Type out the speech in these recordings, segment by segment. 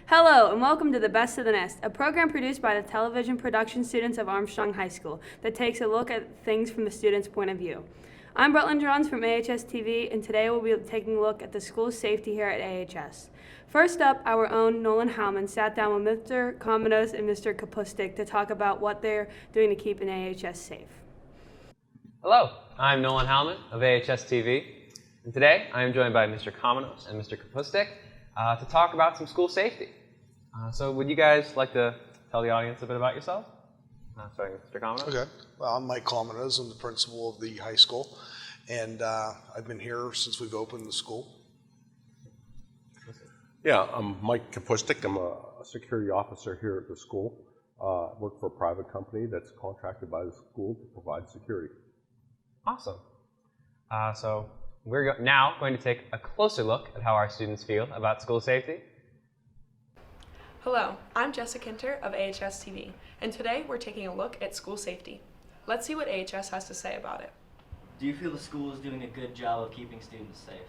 Hello, and welcome to The Best of the Nest, a program produced by the television production students of Armstrong High School that takes a look at things from the students' point of view. I'm Rutland Johns from AHS-TV, and today we'll be taking a look at the school's safety here at AHS. First up, our own Nolan Howman sat down with Mr. Komenos and Mr. Kapustik to talk about what they're doing to keep an AHS safe. Hello, I'm Nolan Howman of AHS-TV, and today I am joined by Mr. Komenos and Mr. Kapustik to talk about some school safety. So would you guys like to tell the audience a bit about yourselves? Starting with Mr. Komenos. Okay. Well, I'm Mike Komenos. I'm the principal of the high school, and I've been here since we've opened the school. Yeah, I'm Mike Kapustik. I'm a security officer here at the school. I work for a private company that's contracted by the school to provide security. Awesome. So we're now going to take a closer look at how our students feel about school safety. Hello, I'm Jessica Kinter of AHS-TV, and today we're taking a look at school safety. Let's see what AHS has to say about it. Do you feel the school is doing a good job of keeping students safe?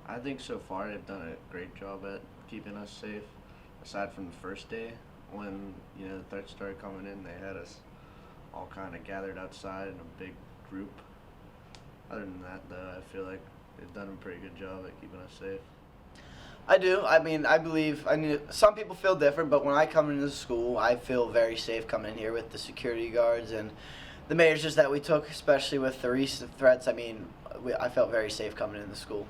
I think so far they've done a great job at keeping us safe. Aside from the first day when the threats started coming in, they had us all kind of gathered outside in a big group. Other than that, though, I feel like they've done a pretty good job at keeping us safe. I do. I believe, some people feel different, but when I come into school, I feel very safe coming in here with the security guards and the measures that we took, especially with the recent threats. I felt very safe coming into the school.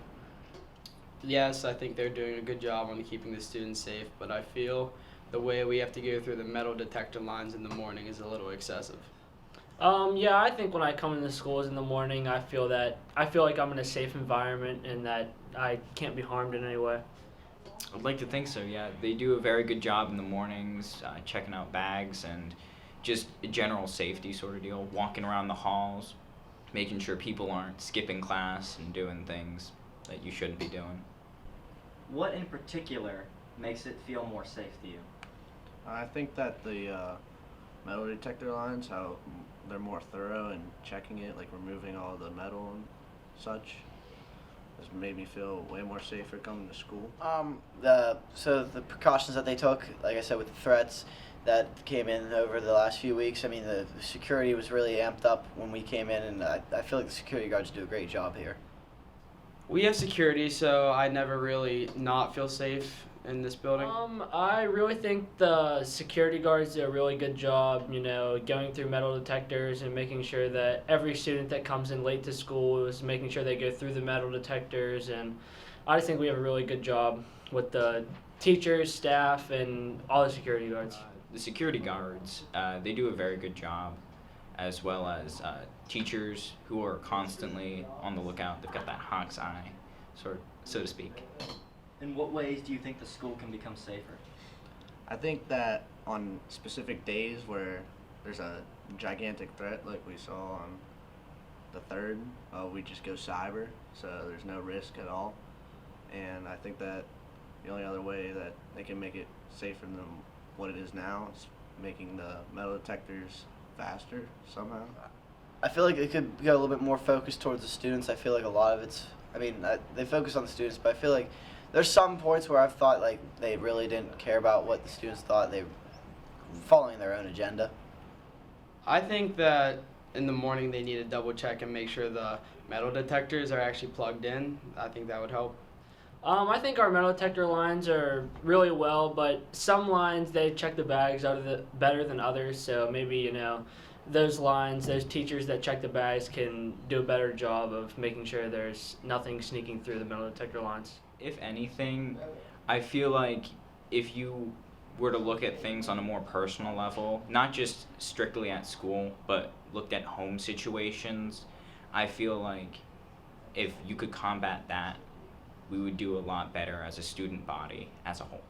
Yes, I think they're doing a good job on keeping the students safe, but I feel the way we have to go through the metal detector lines in the morning is a little excessive. Yeah, I think when I come into schools in the morning, I feel like I'm in a safe environment and that I can't be harmed in any way. I'd like to think so, yeah. They do a very good job in the mornings, checking out bags and just a general safety sort of deal, walking around the halls, making sure people aren't skipping class and doing things that you shouldn't be doing. What in particular makes it feel more safe to you? I think that the metal detector lines, how they're more thorough in checking it, like removing all the metal and such, has made me feel way more safer coming to school. So the precautions that they took, like I said, with the threats that came in over the last few weeks, the security was really amped up when we came in, and I feel like the security guards do a great job here. We have security, so I never really not feel safe in this building. I really think the security guards do a really good job, going through metal detectors and making sure that every student that comes in late to school is making sure they go through the metal detectors, and I just think we have a really good job with the teachers, staff, and all the security guards. The security guards, they do a very good job, as well as teachers who are constantly on the lookout. They've got that hawk's eye, so to speak. In what ways do you think the school can become safer? I think that on specific days where there's a gigantic threat like we saw on the 3rd, we just go cyber, so there's no risk at all. And I think that the only other way that they can make it safer than what it is now is making the metal detectors faster somehow. I feel like it could go a little bit more focused towards the students. I feel like a lot of it's, they focus on the students, but I feel like there's some points where I've thought like they really didn't care about what the students thought. They were following their own agenda. I think that in the morning they need to double check and make sure the metal detectors are actually plugged in. I think that would help. I think our metal detector lines are really well, but some lines they check the bags better than others. So maybe those lines, those teachers that check the bags can do a better job of making sure there's nothing sneaking through the metal detector lines. If anything, I feel like if you were to look at things on a more personal level, not just strictly at school, but looked at home situations, I feel like if you could combat that, we would do a lot better as a student body as a whole.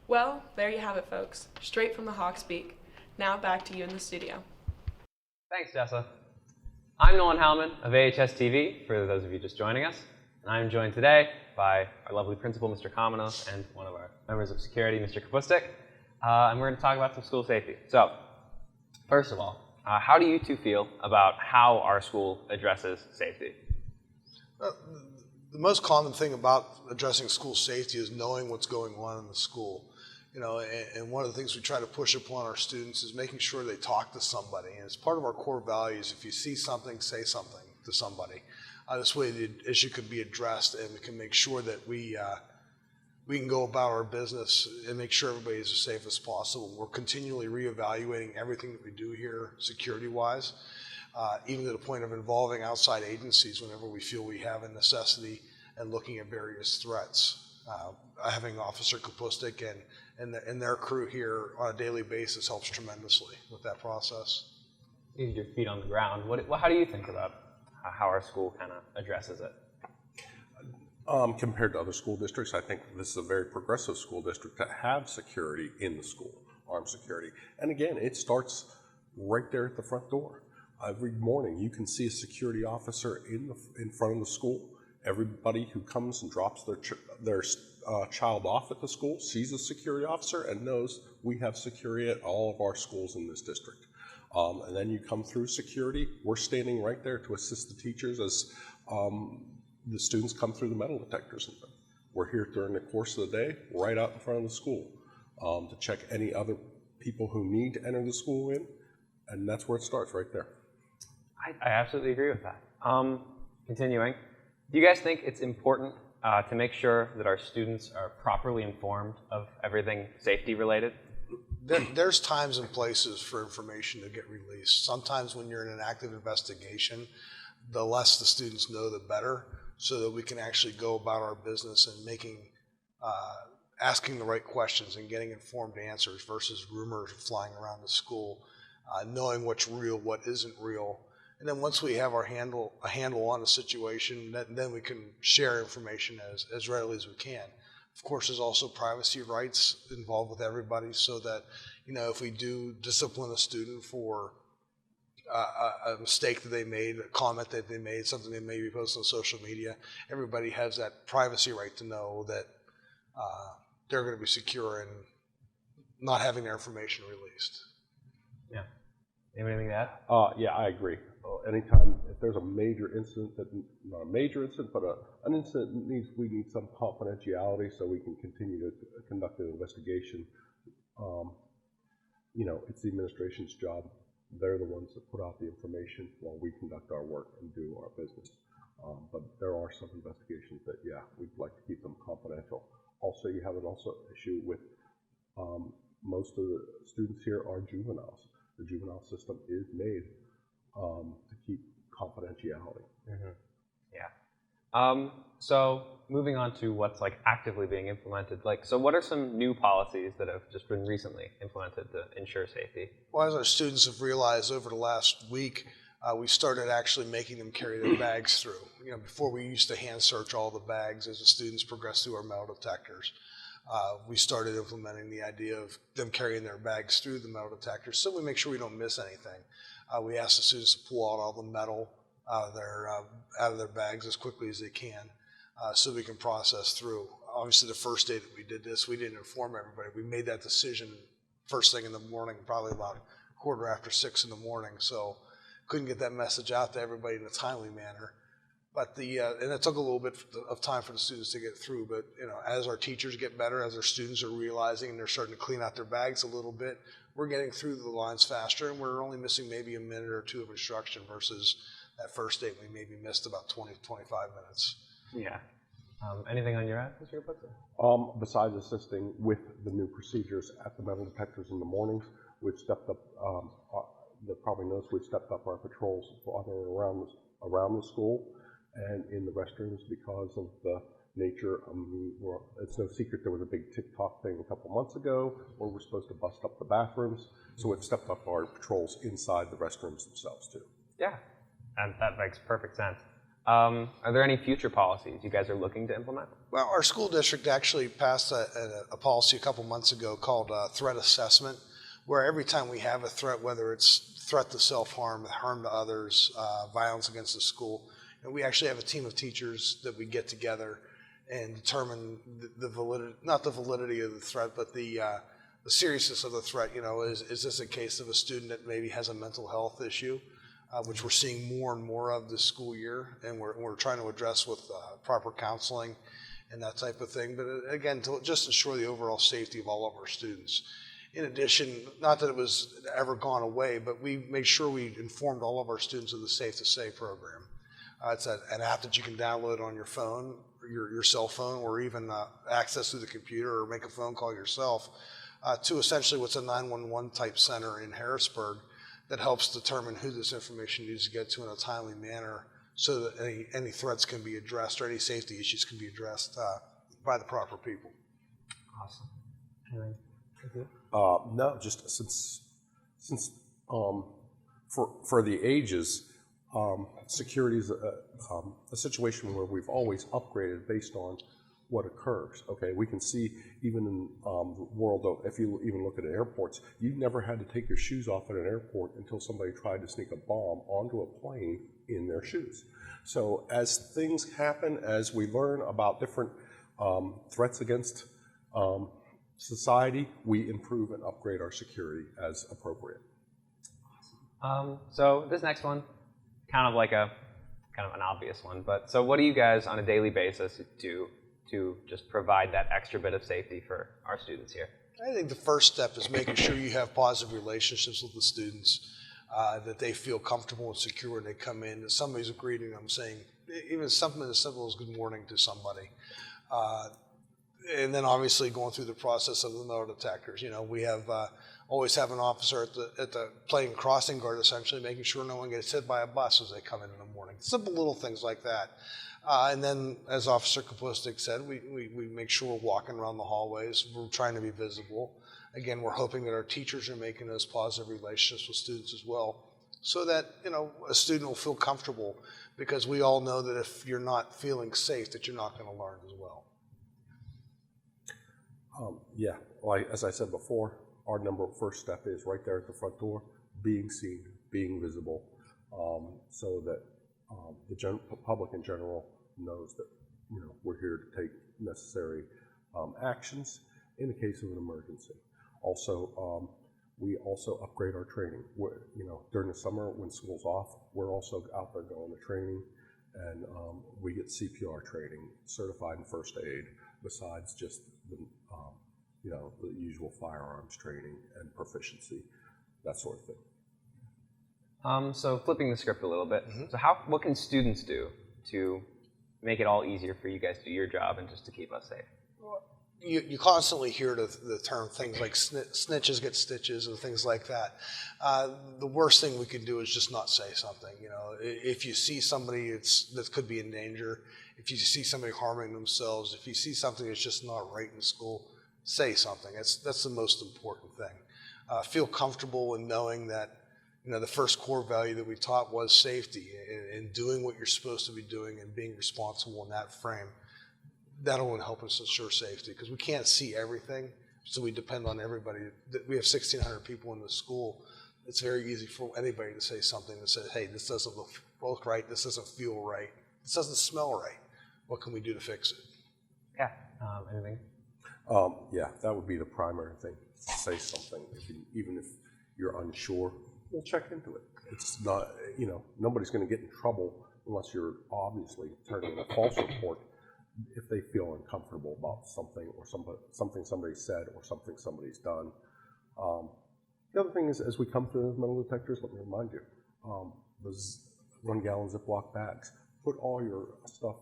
Well, there you have it, folks. Straight from the Hawk's Beak. Now back to you in the studio. Thanks, Jessa. I'm Nolan Howman of AHS-TV, for those of you just joining us, and I'm joined today by our lovely principal, Mr. Komenos, and one of our members of security, Mr. Kapustik, and we're going to talk about some school safety. So, first of all, how do you two feel about how our school addresses safety? The most common thing about addressing school safety is knowing what's going on in the school. And one of the things we try to push upon our students is making sure they talk to somebody. And it's part of our core values. If you see something, say something to somebody. This way the issue can be addressed, and we can make sure that we can go about our business and make sure everybody is as safe as possible. We're continually reevaluating everything that we do here security-wise, even to the point of involving outside agencies whenever we feel we have a necessity and looking at various threats. Having Officer Kapustik and their crew here on a daily basis helps tremendously with that process. You have your feet on the ground. How do you think about how our school kind of addresses it? Compared to other school districts, I think this is a very progressive school district to have security in the school, armed security. And again, it starts right there at the front door. Every morning you can see a security officer in front of the school. Everybody who comes and drops their child off at the school sees a security officer and knows we have security at all of our schools in this district. And then you come through security, we're standing right there to assist the teachers as the students come through the metal detectors. We're here during the course of the day, right out in front of the school, to check any other people who need to enter the school in, and that's where it starts, right there. I absolutely agree with that. Continuing, do you guys think it's important to make sure that our students are properly informed of everything safety related? There's times and places for information to get released. Sometimes when you're in an active investigation, the less the students know, the better, so that we can actually go about our business and asking the right questions and getting informed answers versus rumors flying around the school, knowing what's real, what isn't real. And then once we have a handle on a situation, then we can share information as readily as we can. Of course, there's also privacy rights involved with everybody, so that, if we do discipline a student for a mistake that they made, a comment that they made, something they maybe posted on social media, everybody has that privacy right to know that they're going to be secure in not having their information released. Yeah. Anything to add? Yeah, I agree. Anytime, if there's a major incident, not a major incident, but an incident we need some confidentiality so we can continue to conduct an investigation. It's the administration's job. They're the ones that put out the information while we conduct our work and do our business. But there are some investigations that, we'd like to keep them confidential. Also, you have an issue with most of the students here are juveniles. The juvenile system is made to keep confidentiality. Mm-hmm. Yeah. So moving on to what's actively being implemented, so what are some new policies that have just been recently implemented to ensure safety? Well, as our students have realized over the last week, we started actually making them carry their bags through. Before we used to hand search all the bags as the students progressed through our metal detectors. We started implementing the idea of them carrying their bags through the metal detectors so we make sure we don't miss anything. We ask the students to pull out all the metal out of their bags as quickly as they can so we can process through. Obviously, the first day that we did this, we didn't inform everybody. We made that decision first thing in the morning, probably about 6:15 in the morning, so couldn't get that message out to everybody in a timely manner. But and it took a little bit of time for the students to get through. But as our teachers get better, as our students are realizing and they're starting to clean out their bags a little bit, we're getting through the lines faster, and we're only missing maybe a minute or two of instruction versus that first day we maybe missed about 20, 25 minutes. Yeah. Anything on your end, Mr. Kapustik? Besides assisting with the new procedures at the metal detectors in the mornings, we've stepped up. That probably knows we've stepped up our patrols around the school and in the restrooms because of the nature. It's no secret there was a big TikTok thing a couple months ago where we're supposed to bust up the bathrooms. So we've stepped up our patrols inside the restrooms themselves too. Yeah, and that makes perfect sense. Are there any future policies you guys are looking to implement? Well, our school district actually passed a policy a couple months ago called threat assessment, where every time we have a threat, whether it's threat to self-harm, harm to others, violence against the school, and we actually have a team of teachers that we get together and determine the validity, not the validity of the threat, but the seriousness of the threat. Is this a case of a student that maybe has a mental health issue? which we're seeing more and more of this school year, and we're trying to address with proper counseling and that type of thing. But again, to just ensure the overall safety of all of our students. In addition, not that it was ever gone away, but we made sure we informed all of our students of the Safe to Say program. It's an app that you can download on your phone, your cell phone, or even access through the computer or make a phone call yourself to essentially what's a 911 type center in Harrisburg that helps determine who this information needs to get to in a timely manner so that any threats can be addressed or any safety issues can be addressed by the proper people. Awesome. No, just since for the ages, security is a situation where we've always upgraded based on what occurs. Okay, we can see even in the world of, if you even look at airports, you never had to take your shoes off at an airport until somebody tried to sneak a bomb onto a plane in their shoes. So as things happen, as we learn about different threats against society, we improve and upgrade our security as appropriate. So this next one, kind of an obvious one, but so what do you guys on a daily basis do to just provide that extra bit of safety for our students here? I think the first step is making sure you have positive relationships with the students, that they feel comfortable and secure when they come in, that somebody's greeting them, saying even something as simple as good morning to somebody. And then obviously going through the process of the metal detectors. You know, we have always have an officer at the plane crossing guard, essentially making sure no one gets hit by a bus as they come in the morning. Simple little things like that. And then, as Officer Kapostik said, we make sure we're walking around the hallways. We're trying to be visible. Again, we're hoping that our teachers are making those positive relationships with students as well, so that, you know, a student will feel comfortable, because we all know that if you're not feeling safe, that you're not going to learn as well. Yeah, like as I said before, our first step is right there at the front door, being seen, being visible, so that the public in general knows that, you know, we're here to take necessary actions in the case of an emergency. Also, we also upgrade our training. You know, during the summer when school's off, we're also out there going to training, and we get CPR training, certified in first aid, besides just the you know, the usual firearms training and proficiency, that sort of thing. So flipping the script a little bit, so what can students do to make it all easier for you guys to do your job and just to keep us safe? You constantly hear the term things like snitches get stitches and things like that. The worst thing we can do is just not say something. You know, if you see somebody that could be in danger, if you see somebody harming themselves, if you see something that's just not right in school, say something. That's the most important thing. Feel comfortable in knowing that, you know, the first core value that we taught was safety, and doing what you're supposed to be doing and being responsible in that frame. That'll help us ensure safety, because we can't see everything, so we depend on everybody. We have 1,600 people in the school. It's very easy for anybody to say something that says, hey, this doesn't look right, this doesn't feel right, this doesn't smell right. What can we do to fix it? Yeah, anything? Yeah, that would be the primary thing. Say something. Even if you're unsure, we'll check into it. It's not, you know, nobody's going to get in trouble unless you're obviously turning in a false report if they feel uncomfortable about something, or something somebody said, or something somebody's done. The other thing is, as we come to those metal detectors, let me remind you, those 1 gallon Ziploc bags. Put all your stuff,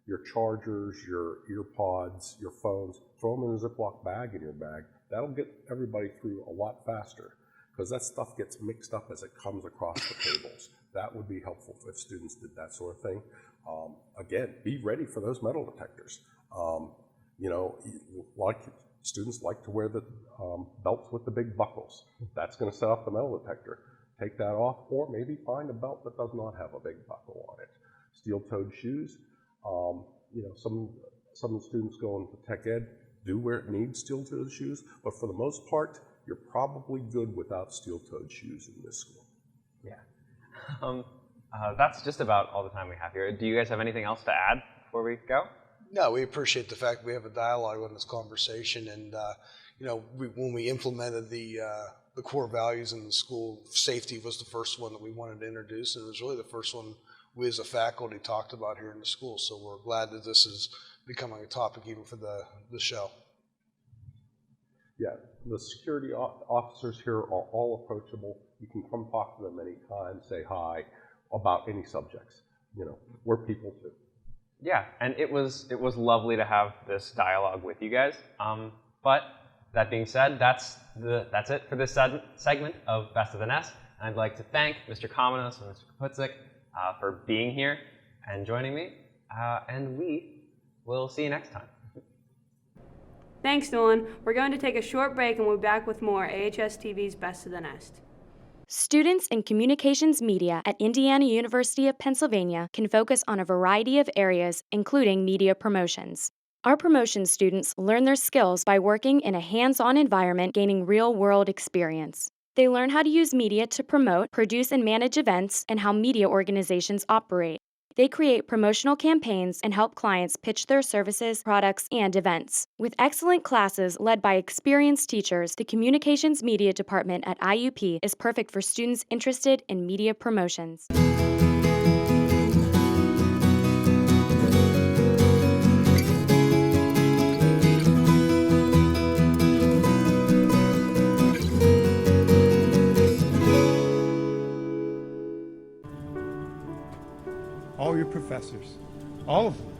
your chargers, your earpods, your phones, throw them in a Ziploc bag in your bag. That'll get everybody through a lot faster, because that stuff gets mixed up as it comes across the tables. That would be helpful if students did that sort of thing. Again, be ready for those metal detectors. You know, students like to wear the belts with the big buckles. That's going to set off the metal detector. Take that off, or maybe find a belt that does not have a big buckle on it. Steel-toed shoes. You know, some students going to tech ed do need steel-toed shoes, but for the most part, you're probably good without steel-toed shoes in this school. Yeah. That's just about all the time we have here. Do you guys have anything else to add before we go? No, we appreciate the fact we have a dialogue on this conversation, and you know, when we implemented the the core values in the school. Safety was the first one that we wanted to introduce, and it was really the first one we as a faculty talked about here in the school. So we're glad that this is becoming a topic even for the show. Yeah, the security officers here are all approachable. You can come talk to them anytime, say hi about any subjects. You know, we're people too. Yeah, and it was lovely to have this dialogue with you guys. But that being said, that's it for this segment of Best of the Nest. And I'd like to thank Mr. Kamenos and Mr. Kaputzik for being here and joining me. And we will see you next time. Thanks, Nolan. We're going to take a short break and we'll be back with more AHS-TV's Best of the Nest. Students in communications media at Indiana University of Pennsylvania can focus on a variety of areas, including media promotions. Our promotion students learn their skills by working in a hands-on environment, gaining real-world experience. They learn how to use media to promote, produce, and manage events, and how media organizations operate. They create promotional campaigns and help clients pitch their services, products, and events. With excellent classes led by experienced teachers, the Communications Media Department at IUP is perfect for students interested in media promotions. All your professors, all of them,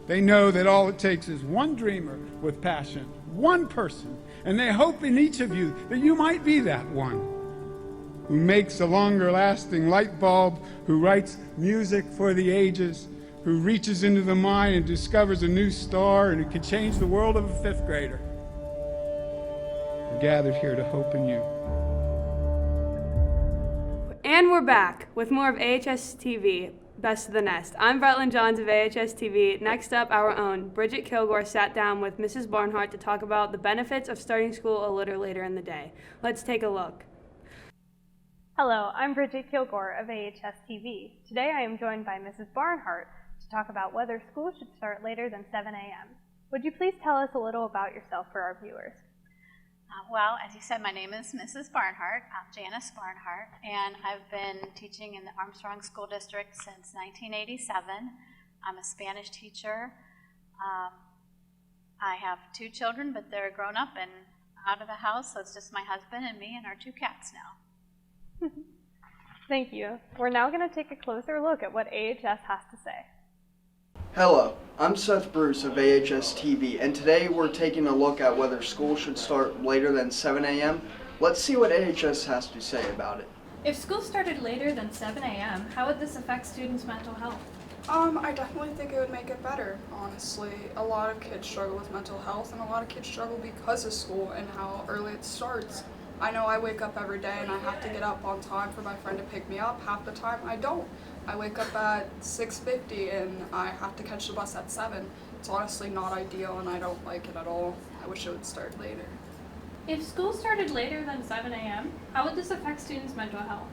they know that all it takes is one dreamer with passion, one person, and they hope in each of you that you might be that one who makes a longer-lasting light bulb, who writes music for the ages, who reaches into the mind and discovers a new star, and who can change the world of a fifth grader. We're gathered here to hope in you. And we're back with more of AHS-TV. Best of the Nest. I'm Bretland Johns of AHS-TV. Next up, our own Bridget Kilgore sat down with Mrs. Barnhart to talk about the benefits of starting school a little later in the day. Let's take a look. Hello, I'm Bridget Kilgore of AHS-TV. Today I am joined by Mrs. Barnhart to talk about whether school should start later than 7 a.m. Would you please tell us a little about yourself for our viewers? Well, as you said, my name is Mrs. Barnhart. I'm Janice Barnhart, and I've been teaching in the Armstrong School District since 1987. I'm a Spanish teacher. I have 2 children, but they're grown up and out of the house, so it's just my husband and me and our 2 cats now. Thank you. We're now going to take a closer look at what AHS has to say. Hello, I'm Seth Bruce of AHS-TV, and today we're taking a look at whether school should start later than 7 a.m. Let's see what AHS has to say about it. If school started later than 7 a.m., how would this affect students' mental health? I definitely think it would make it better, honestly. A lot of kids struggle with mental health, and a lot of kids struggle because of school and how early it starts. I know I wake up every day and I have to get up on time for my friend to pick me up. Half the time I don't. I wake up at 6:50 and I have to catch the bus at 7. It's honestly not ideal and I don't like it at all. I wish it would start later. If school started later than 7 a.m., how would this affect students' mental health?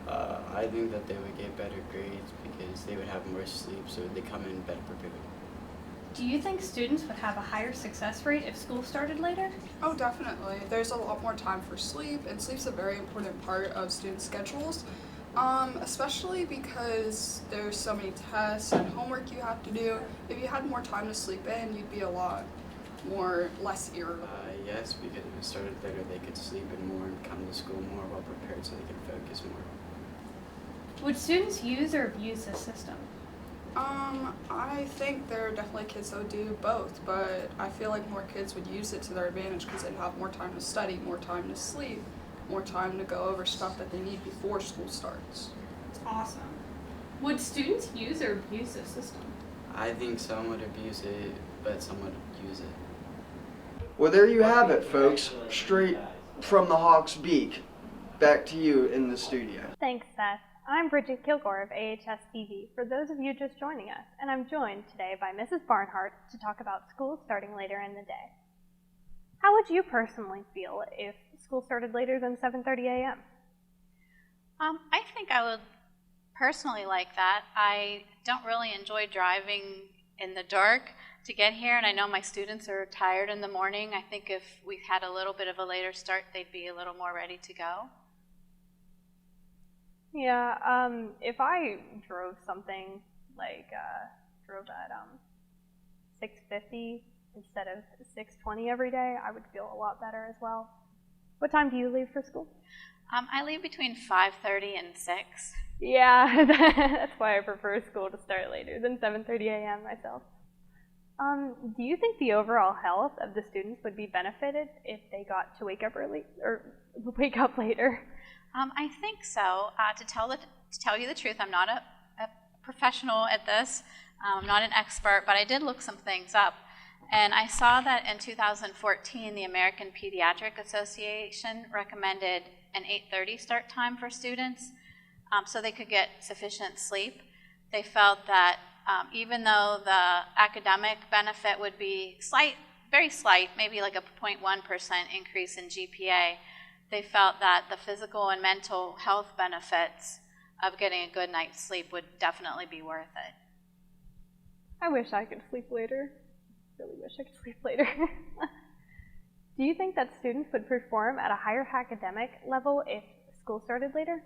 I think that they would get better grades because they would have more sleep, so they come in better prepared. Do you think students would have a higher success rate if school started later? Oh, definitely. There's a lot more time for sleep, and sleep's a very important part of student schedules, especially because there's so many tests and homework you have to do. If you had more time to sleep in, you'd be a lot less irritable. Yes, because if it started later, they could sleep in more and come to school more well prepared so they can focus more. Would students use or abuse this system? I think there are definitely kids that would do both, but I feel like more kids would use it to their advantage because they'd have more time to study, more time to sleep, more time to go over stuff that they need before school starts. Awesome. Would students use or abuse this system? I think some would abuse it, but some would use it. Well, there you have it, folks. Straight from the Hawk's beak. Back to you in the studio. Thanks, Seth. I'm Bridget Kilgore of AHS-TV, for those of you just joining us, and I'm joined today by Mrs. Barnhart to talk about school starting later in the day. How would you personally feel if school started later than 7:30 a.m.? I think I would personally like that. I don't really enjoy driving in the dark, to get here, and I know my students are tired in the morning. I think if we had a little bit of a later start, they'd be a little more ready to go. Yeah, if I drove something like, drove at 6:50 instead of 6:20 every day, I would feel a lot better as well. What time do you leave for school? I leave between 5:30 and 6. Yeah, that's why I prefer school to start later than 7:30 a.m. myself. Do you think the overall health of the students would be benefited if they got to wake up early or wake up later? I think so. To tell you the truth, I'm not a professional at this. I'm not an expert, but I did look some things up. And I saw that in 2014, the American Pediatric Association recommended an 8:30 start time for students so they could get sufficient sleep. They felt that even though the academic benefit would be very slight, maybe like a 0.1% increase in GPA, they felt that the physical and mental health benefits of getting a good night's sleep would definitely be worth it. I wish I could sleep later. Really wish I could sleep later. Do you think that students would perform at a higher academic level if school started later?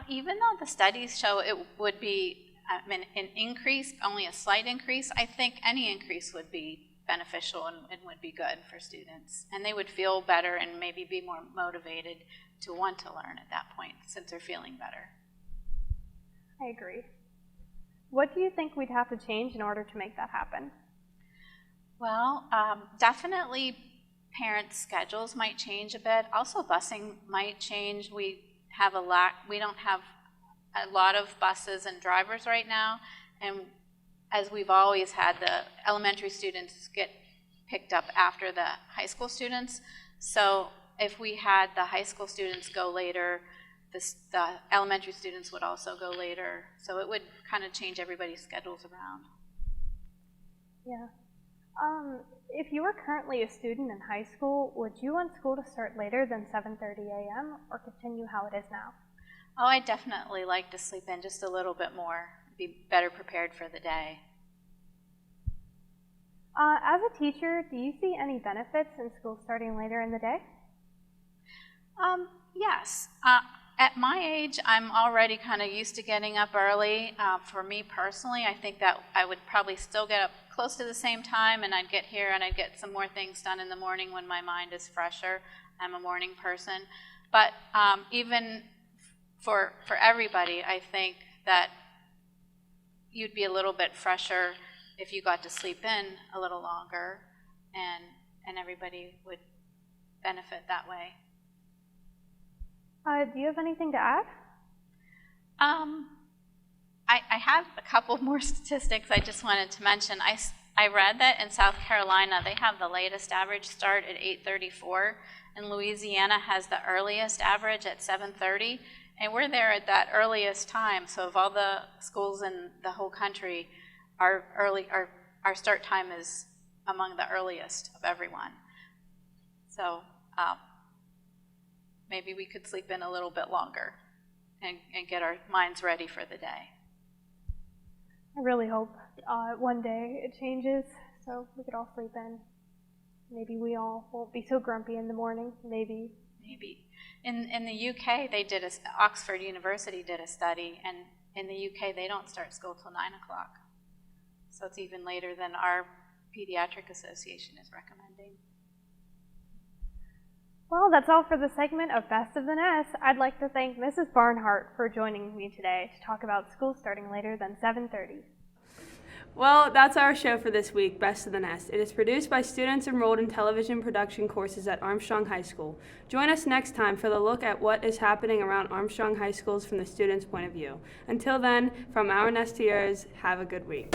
Even though the studies show it would be an increase, only a slight increase, I think any increase would be beneficial and would be good for students. And they would feel better and maybe be more motivated to want to learn at that point since they're feeling better. I agree. What do you think we'd have to change in order to make that happen? Well, definitely parents' schedules might change a bit. Also, busing might change. We don't have a lot of buses and drivers right now, and as we've always had, the elementary students get picked up after the high school students. So if we had the high school students go later, the elementary students would also go later. So it would kind of change everybody's schedules around. Yeah. If you were currently a student in high school, would you want school to start later than 7:30 a.m. or continue how it is now? Oh, I definitely like to sleep in just a little bit more, be better prepared for the day. As a teacher, do you see any benefits in school starting later in the day? Yes. At my age, I'm already kind of used to getting up early. For me personally, I think that I would probably still get up close to the same time, and I'd get here and I'd get some more things done in the morning when my mind is fresher. I'm a morning person. But even for everybody, I think that you'd be a little bit fresher if you got to sleep in a little longer, and everybody would benefit that way. Do you have anything to add? I have a couple more statistics I just wanted to mention. I read that in South Carolina, they have the latest average start at 8:34, and Louisiana has the earliest average at 7:30, and we're there at that earliest time. So of all the schools in the whole country, our start time is among the earliest of everyone. So maybe we could sleep in a little bit longer and get our minds ready for the day. I really hope one day it changes so we could all sleep in. Maybe we all won't be so grumpy in the morning, maybe. Maybe. In the UK, Oxford University did a study, and in the UK, they don't start school till 9 o'clock. So it's even later than our Pediatric Association is recommending. Well, that's all for the segment of Best of the Nest. I'd like to thank Mrs. Barnhart for joining me today to talk about school starting later than 7:30. Well, that's our show for this week, Best of the Nest. It is produced by students enrolled in television production courses at Armstrong High School. Join us next time for the look at what is happening around Armstrong High Schools from the students' point of view. Until then, from our nest to yours, have a good week.